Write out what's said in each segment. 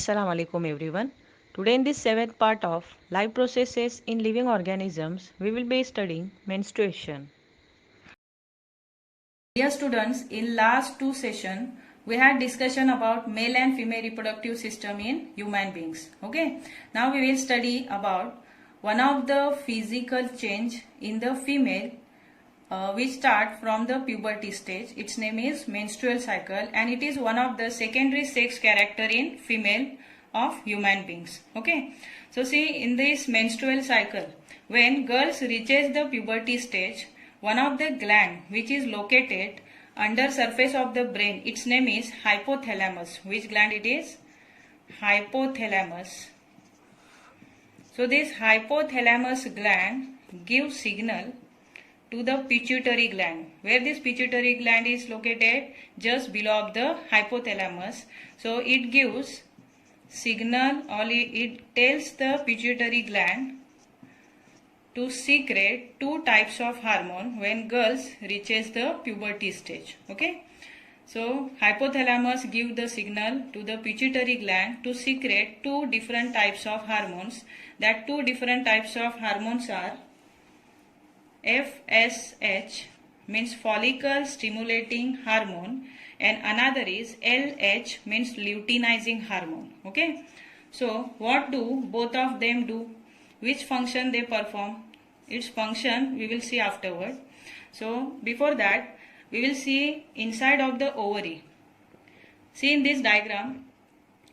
Assalamu alaikum everyone. Today in this seventh part of life processes in living organisms, we will be studying menstruation. Dear students, in last two sessions, we had discussion about male and female reproductive system in human beings. Okay. Now we will study about one of the physical change in the female which start from the puberty stage. Its name is menstrual cycle and it is one of the secondary sex character in female of human beings. Okay. So see, in this menstrual cycle, when girls reaches the puberty stage, one of the gland which is located under surface of the brain, its name is hypothalamus. Which gland it is? Hypothalamus. So this hypothalamus gland gives signal to the pituitary gland, where this pituitary gland is located just below of the hypothalamus. So it gives signal or it tells the pituitary gland to secrete two types of hormone when girls reaches the puberty stage. Okay. So hypothalamus give the signal to the pituitary gland to secrete two different types of hormones. That two different types of hormones are FSH, means follicle stimulating hormone, and another is LH, means luteinizing hormone. Okay. So what do both of them do? Which function they perform? Its function we will see afterward. So before that, we will see inside of the ovary. See in this diagram,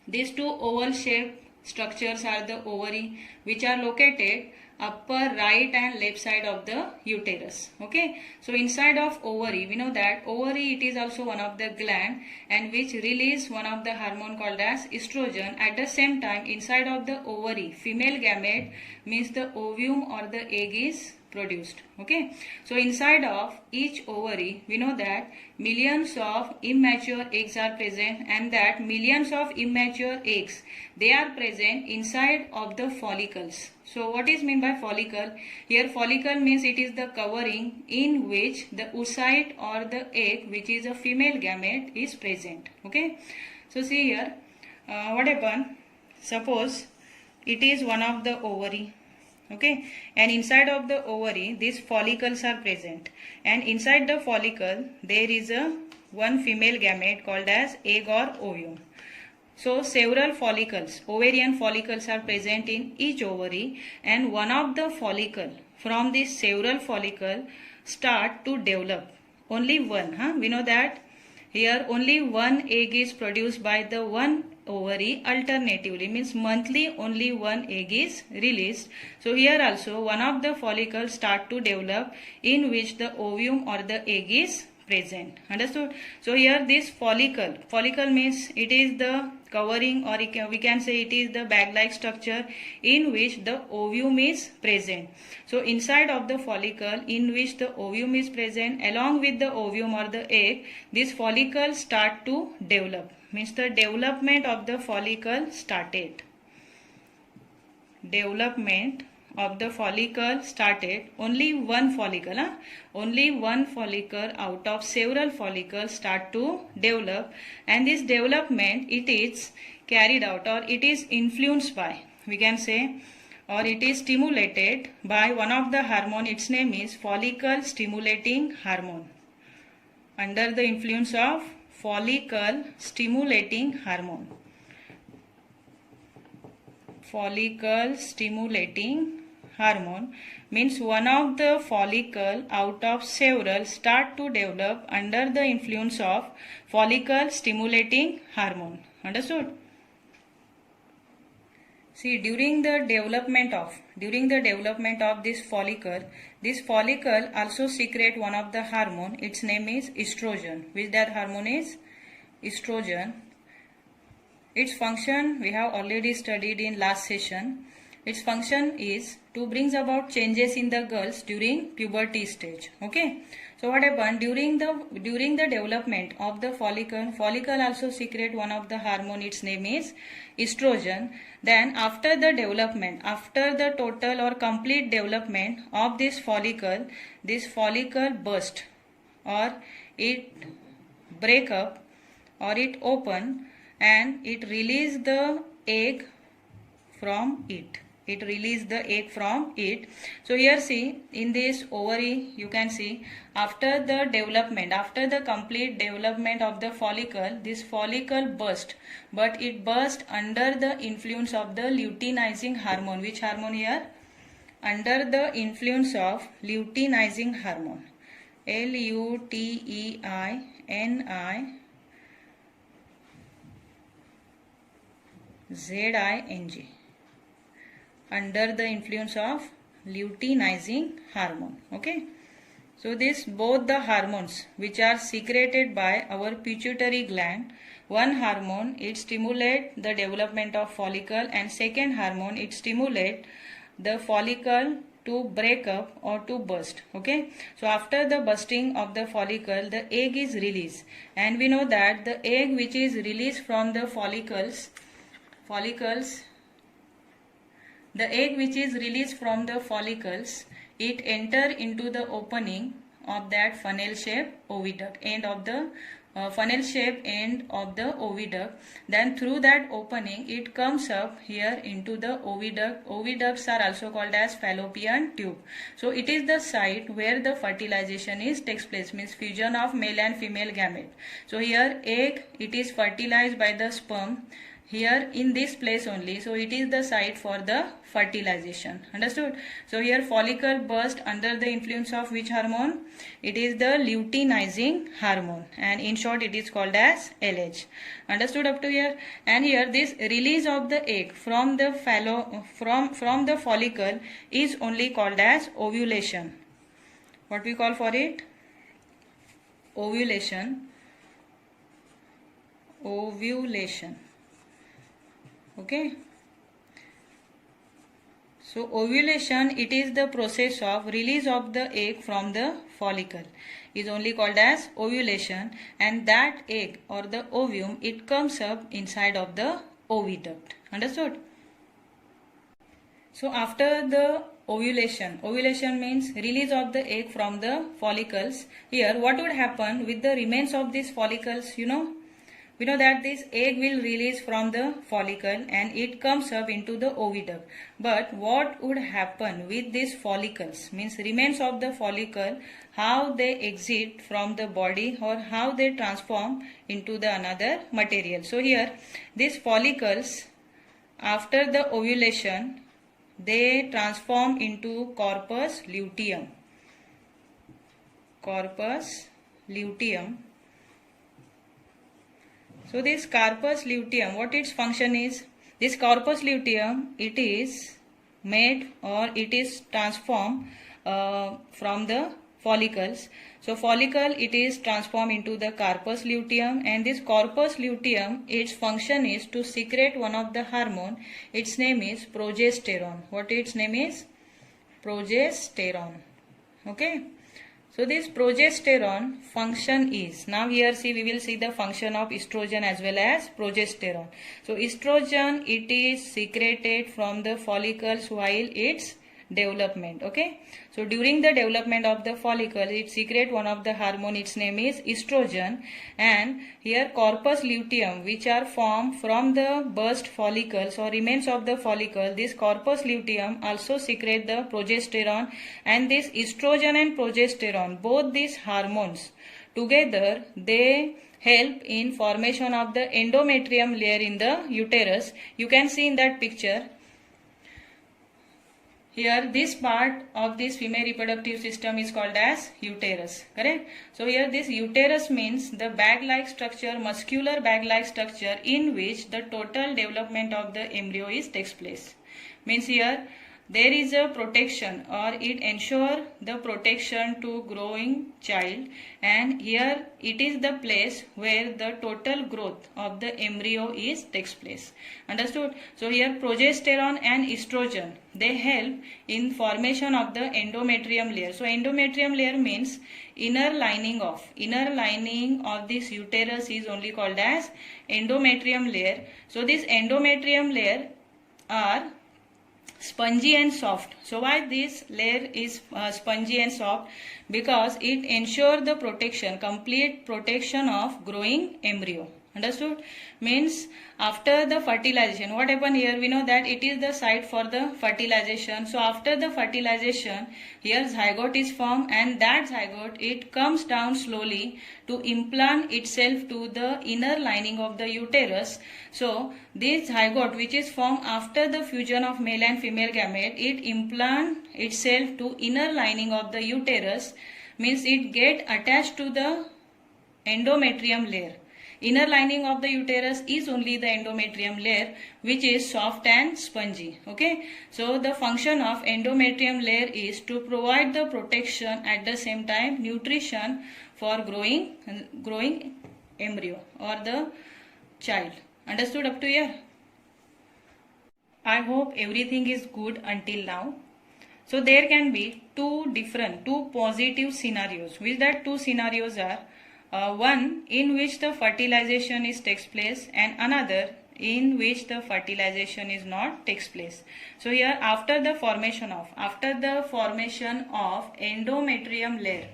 these two oval shaped structures are the ovary, which are located upper right and left side of the uterus. Okay. So inside of ovary, we know that ovary it is also one of the gland and which release one of the hormone called as estrogen. At the same time, inside of the ovary, female gamete means the ovum or the egg is produced. Okay. So inside of each ovary, we know that millions of immature eggs are present, and that millions of immature eggs, they are present inside of the follicles. So what is meant by follicle? Here follicle means it is the covering in which the oocyte or the egg, which is a female gamete, is present. Okay. So see here, what happen? Suppose it is one of the ovary. Okay, and inside of the ovary these follicles are present, and inside the follicle there is a one female gamete called as egg or ovum. So several follicles, ovarian follicles are present in each ovary, and one of the follicle from this several follicle start to develop. Only one, we know that here only one egg is produced by the one ovary alternatively, means monthly only one egg is released. So here also one of the follicles start to develop in which the ovum or the egg is present. Understood? So here this follicle means it is the covering, or we can say it is the bag-like structure in which the ovum is present. So inside of the follicle in which the ovum is present, along with the ovum or the egg, this follicle start to develop. Means the development of the follicle started. Development of the follicle started. Only one follicle, only one follicle out of several follicles start to develop, and this development it is carried out, or it is influenced by, we can say, or it is stimulated by one of the hormone. Its name is follicle stimulating hormone. Under the influence of follicle stimulating hormone. Follicle stimulating hormone means one of the follicle out of several start to develop under the influence of follicle stimulating hormone. Understood? See, during the development of this follicle also secrete one of the hormone. Its name is estrogen. Which that hormone is? Estrogen. Its function we have already studied in last session. Its function is to bring about changes in the girls during puberty stage. Okay. So what happened during the development of the follicle also secrete one of the hormone. Its name is estrogen. Then after the development, after the total or complete development of this follicle burst, or it break up, or it open, and it release the egg from it. It release the egg from it. So here see, in this ovary you can see, after the development, after the complete development of the follicle, this follicle burst, but it burst under the influence of the luteinizing hormone. Which hormone here? Under the influence of luteinizing hormone. Luteinizing. Under the influence of luteinizing hormone. Okay. So this both the hormones which are secreted by our pituitary gland, one hormone it stimulate the development of follicle, and second hormone it stimulate the follicle to break up or to burst. Okay. So after the bursting of the follicle, the egg is released, and we know that the egg which is released from the follicles, the egg which is released from the follicles, it enter into the opening of that funnel shape oviduct, end of the funnel shape end of the oviduct. Then through that opening it comes up here into the oviduct. Oviducts are also called as fallopian tube. So it is the site where the fertilization takes place, means fusion of male and female gamete. So here egg, it is fertilized by the sperm here in this place only. So it is the site for the fertilization. Understood? So here follicle burst under the influence of which hormone? It is the luteinizing hormone, and in short it is called as LH. Understood up to here? And here this release of the egg from the from the follicle is only called as ovulation. What we call for it? Ovulation. Okay. So ovulation, it is the process of release of the egg from the follicle, is only called as ovulation, and that egg or the ovum, it comes up inside of the oviduct. Understood? So after the ovulation means release of the egg from the follicles. Here what would happen with the remains of these follicles? We know that this egg will release from the follicle and it comes up into the oviduct. But what would happen with these follicles, means remains of the follicle, how they exit from the body or how they transform into the another material. So here these follicles, after the ovulation, they transform into corpus luteum. So this corpus luteum, what its function is? This corpus luteum, it is made or it is transformed from the follicles. So follicle, it is transformed into the corpus luteum, and this corpus luteum, its function is to secrete one of the hormone. Its name is progesterone. What its name is? Progesterone. Okay. So this progesterone function is, now here see, we will see the function of estrogen as well as progesterone. So estrogen, it is secreted from the follicles while it's development. Okay. So during the development of the follicle, it secretes one of the hormone, its name is estrogen, and here corpus luteum, which are formed from the burst follicles or remains of the follicle, this corpus luteum also secrete the progesterone, and this estrogen and progesterone, both these hormones together, they help in formation of the endometrium layer in the uterus. You can see in that picture. Here this part of this female reproductive system is called as uterus, correct? So here this uterus means the bag-like structure, muscular bag-like structure in which the total development of the embryo takes place. Means here there is a protection or it ensures the protection to growing child, and here it is the place where the total growth of the embryo takes place. Understood? So here progesterone and estrogen, they help in formation of the endometrium layer. So endometrium layer means inner lining of this uterus is only called as endometrium layer. So this endometrium layer are spongy and soft. So why this layer is spongy and soft? Because it ensures the protection, complete protection of growing embryo. Understood? Means after the fertilization, what happened here? We know that it is the site for the fertilization. So after the fertilization, here zygote is formed, and that zygote, it comes down slowly to implant itself to the inner lining of the uterus. So this zygote, which is formed after the fusion of male and female gamete, it implant itself to inner lining of the uterus, means it get attached to the endometrium layer. Inner lining of the uterus is only the endometrium layer, which is soft and spongy. Okay, so the function of endometrium layer is to provide the protection, at the same time nutrition for growing embryo or the child. Understood up to here? I hope everything is good until now. So there can be two positive scenarios, which that two scenarios are one in which the fertilization is takes place, and another in which the fertilization is not takes place. So here after the formation of endometrium layer,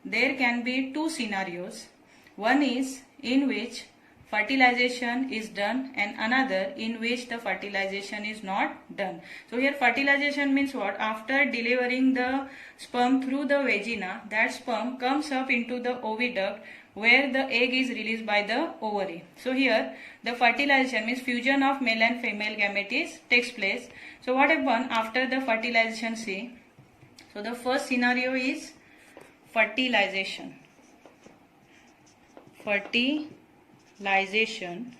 there can be two scenarios. One is in which fertilization is done, and another in which the fertilization is not done. So here fertilization means what? After delivering the sperm through the vagina, that sperm comes up into the oviduct where the egg is released by the ovary. So here the fertilization means fusion of male and female gametes takes place. So what happens after the fertilization? See, so the first scenario is fertilization. Fertilization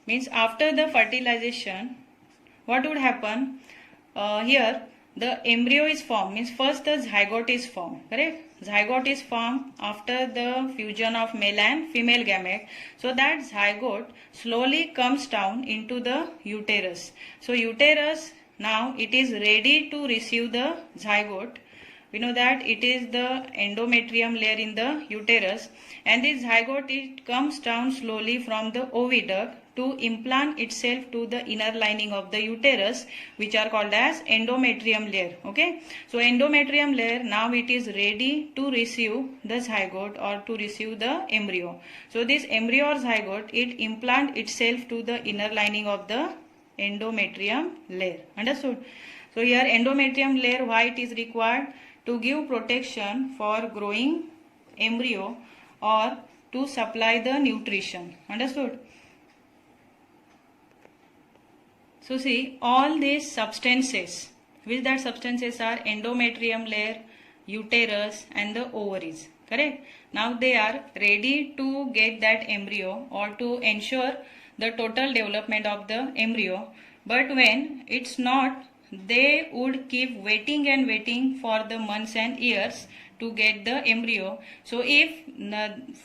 means after the fertilization, what would happen? Here the embryo is formed, means first the zygote is formed, correct? Zygote is formed after the fusion of male and female gamete. So that zygote slowly comes down into the uterus. So uterus now it is ready to receive the zygote. We know that it is the endometrium layer in the uterus, and this zygote, it comes down slowly from the oviduct to implant itself to the inner lining of the uterus, which are called as endometrium layer. Okay, so endometrium layer now it is ready to receive the zygote or to receive the embryo. So this embryo or zygote, it implant itself to the inner lining of the endometrium layer. Understood? So here endometrium layer, why it is required? To give protection for growing embryo or to supply the nutrition. Understood? So see, all these substances, which that substances are endometrium layer, uterus and the ovaries, correct? Now they are ready to get that embryo or to ensure the total development of the embryo, but when it's not, they would keep waiting and waiting for the months and years to get the embryo. So if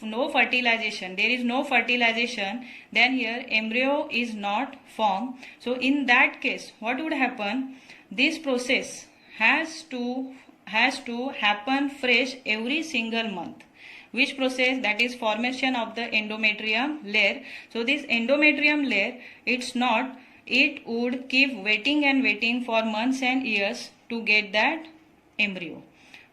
no fertilization, there is no fertilization, then here embryo is not formed. So in that case, what would happen? This process has to happen fresh every single month. Which process? That is formation of the endometrium layer. So this endometrium layer, it would keep waiting and waiting for months and years to get that embryo.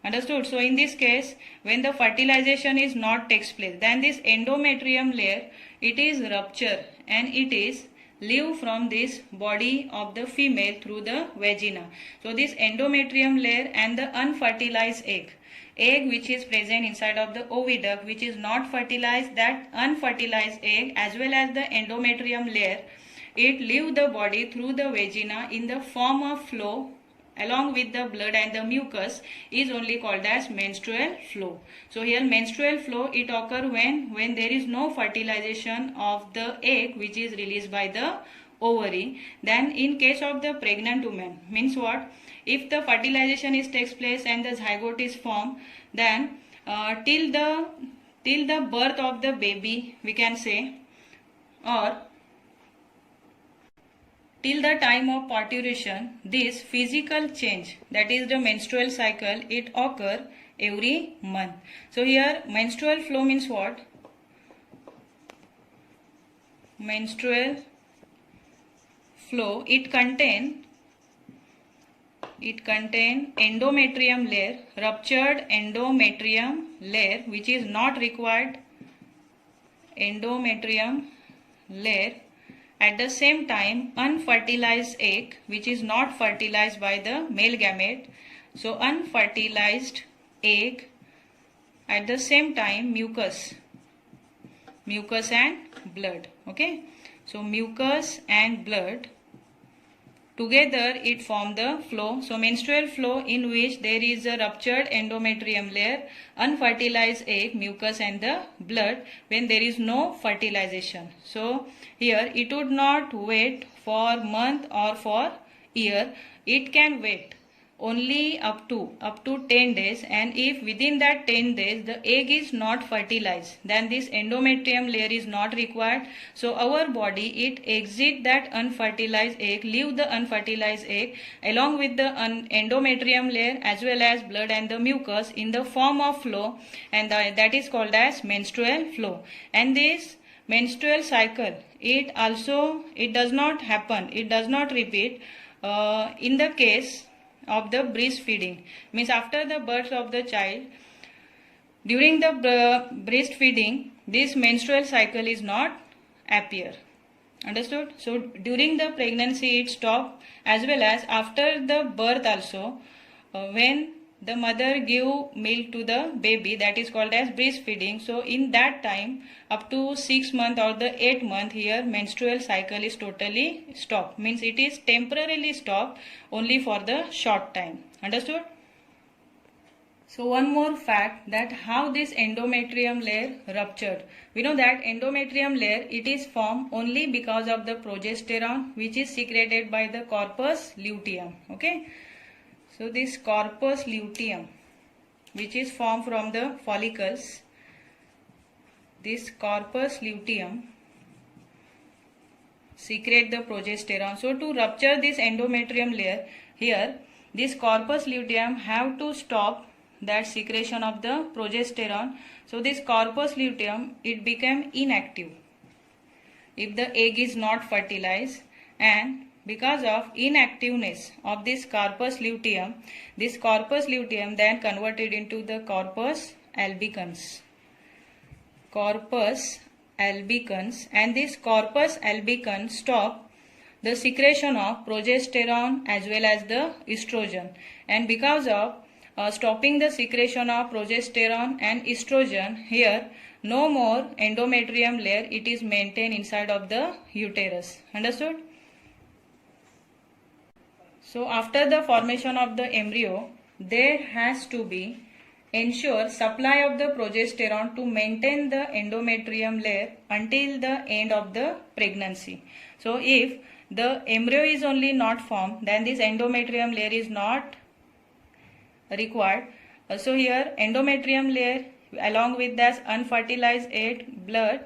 Understood? So in this case, when the fertilization is not takes place, then this endometrium layer, it is rupture and it is leave from this body of the female through the vagina. So this endometrium layer and the unfertilized egg which is present inside of the oviduct, which is not fertilized, that unfertilized egg as well as the endometrium layer, it leave the body through the vagina in the form of flow along with the blood and the mucus, is only called as menstrual flow. So here menstrual flow, it occur when there is no fertilization of the egg which is released by the ovary. Then in case of the pregnant woman, means what? If the fertilization takes place and the zygote is formed, then till the birth of the baby, we can say, or till the time of parturition, this physical change, that is the menstrual cycle, it occur every month. So here menstrual flow means what? Menstrual flow, it contain endometrium layer, ruptured endometrium layer which is not required endometrium layer, at the same time unfertilized egg which is not fertilized by the male gamete. So unfertilized egg, at the same time mucus and blood. Okay, so mucus and blood together it form the flow. So menstrual flow in which there is a ruptured endometrium layer, unfertilized egg, mucus and the blood when there is no fertilization. So here it would not wait for month or for year. It can wait only up to 10 days, and if within that 10 days the egg is not fertilized, then this endometrium layer is not required. So our body it exit that unfertilized egg, leave the unfertilized egg along with the endometrium layer as well as blood and the mucus in the form of flow, and that is called as menstrual flow. And this menstrual cycle it does not happen, it does not repeat in the case of the breastfeeding, means after the birth of the child. During the breastfeeding this menstrual cycle is not appear. Understood? So during the pregnancy it stop, as well as after the birth also, when the mother give milk to the baby, that is called as breastfeeding. So in that time up to 6 month or the 8 month, here menstrual cycle is totally stopped, means it is temporarily stopped only for the short time. Understood? So one more fact, that how this endometrium layer ruptured. We know that endometrium layer it is formed only because of the progesterone which is secreted by the corpus luteum. Okay, so this corpus luteum which is formed from the follicles, this corpus luteum secrete the progesterone. So to rupture this endometrium layer, here this corpus luteum have to stop that secretion of the progesterone. So this corpus luteum it became inactive if the egg is not fertilized, and because of inactiveness of this corpus luteum then converted into the corpus albicans. And this corpus albicans stop the secretion of progesterone as well as the estrogen, and because of stopping the secretion of progesterone and estrogen, here no more endometrium layer it is maintained inside of the uterus. Understood? So after the formation of the embryo, there has to be ensure supply of the progesterone to maintain the endometrium layer until the end of the pregnancy. So if the embryo is only not formed, then this endometrium layer is not required. So here endometrium layer along with this unfertilized egg, blood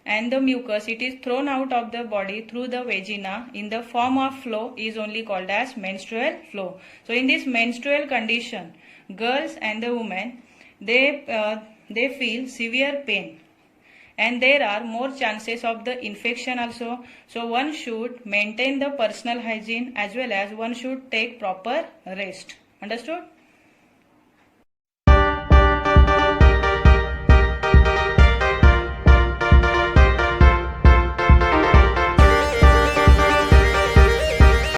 and the mucus, it is thrown out of the body through the vagina in the form of flow is only called as menstrual flow. So in this menstrual condition, girls and the women they feel severe pain, and there are more chances of the infection also. So one should maintain the personal hygiene as well as one should take proper rest. Understood?